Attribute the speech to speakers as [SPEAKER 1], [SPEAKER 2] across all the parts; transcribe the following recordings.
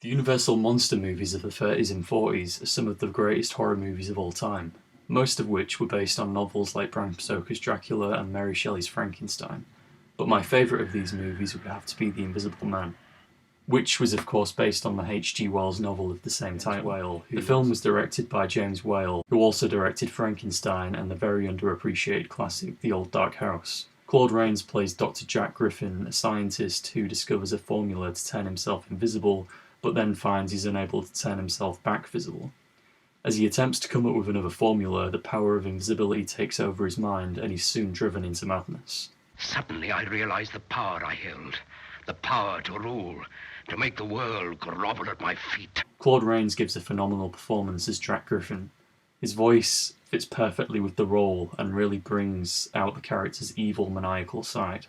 [SPEAKER 1] The Universal monster movies of the 30s and 40s are some of the greatest horror movies of all time, most of which were based on novels like Bram Stoker's Dracula and Mary Shelley's Frankenstein. But my favourite of these movies would have to be The Invisible Man, which was of course based on the H.G. Wells novel of the same title. The film was directed by James Whale, who also directed Frankenstein and the very underappreciated classic The Old Dark House. Claude Rains plays Dr. Jack Griffin, a scientist who discovers a formula to turn himself invisible, but then finds he's unable to turn himself back visible. As he attempts to come up with another formula, the power of invisibility takes over his mind and he's soon driven into madness.
[SPEAKER 2] Suddenly I realized the power I held, the power to rule, to make the world grovel at my feet.
[SPEAKER 1] Claude Rains gives a phenomenal performance as Jack Griffin. His voice fits perfectly with the role and really brings out the character's evil, maniacal side.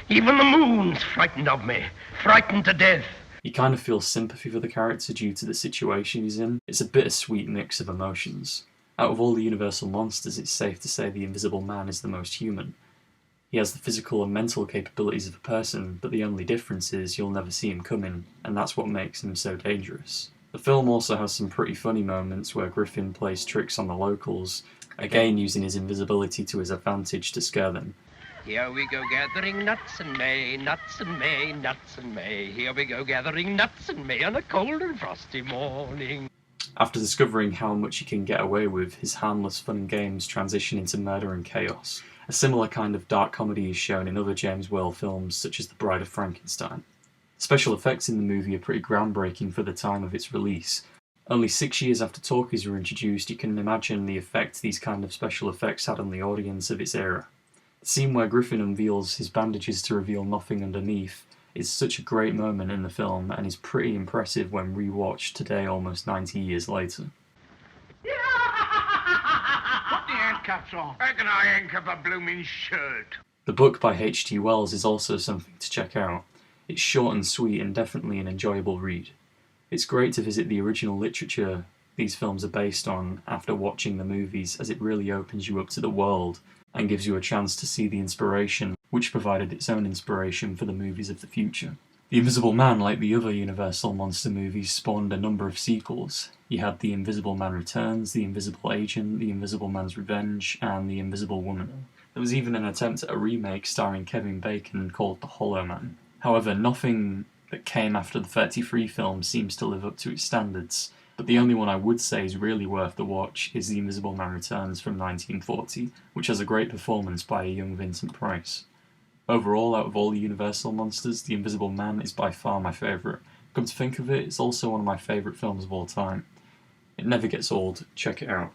[SPEAKER 2] Even the moon's frightened of me, frightened to death.
[SPEAKER 1] You kind of feel sympathy for the character due to the situation he's in. It's a bittersweet mix of emotions. Out of all the Universal monsters, it's safe to say the Invisible Man is the most human. He has the physical and mental capabilities of a person, but the only difference is you'll never see him coming, and that's what makes him so dangerous. The film also has some pretty funny moments where Griffin plays tricks on the locals, again using his invisibility to his advantage to scare them.
[SPEAKER 2] Here we go gathering nuts in May, nuts in May, nuts in May. Here we go gathering nuts in May on a cold and frosty morning.
[SPEAKER 1] After discovering how much he can get away with, his harmless fun and games transition into murder and chaos. A similar kind of dark comedy is shown in other James Whale films, such as The Bride of Frankenstein. Special effects in the movie are pretty groundbreaking for the time of its release. Only 6 years after talkies were introduced, you can imagine the effect these kind of special effects had on the audience of its era. The scene where Griffin unveils his bandages to reveal nothing underneath is such a great moment in the film and is pretty impressive when rewatched today almost 90 years later.
[SPEAKER 3] Put the handcuffs on. How can I handcuff a blooming shirt?
[SPEAKER 1] The book by H.G. Wells is also something to check out. It's short and sweet and definitely an enjoyable read. It's great to visit the original literature these films are based on after watching the movies, as it really opens you up to the world and gives you a chance to see the inspiration which provided its own inspiration for the movies of the future. The Invisible Man, like the other Universal monster movies, spawned a number of sequels. You had The Invisible Man Returns, The Invisible Agent, The Invisible Man's Revenge, and The Invisible Woman. There was even an attempt at a remake starring Kevin Bacon called The Hollow Man. However, nothing that came after the 33 film seems to live up to its standards, but the only one I would say is really worth the watch is The Invisible Man Returns from 1940, which has a great performance by a young Vincent Price. Overall, out of all the Universal monsters, The Invisible Man is by far my favourite. Come to think of it, it's also one of my favourite films of all time. It never gets old, check it out.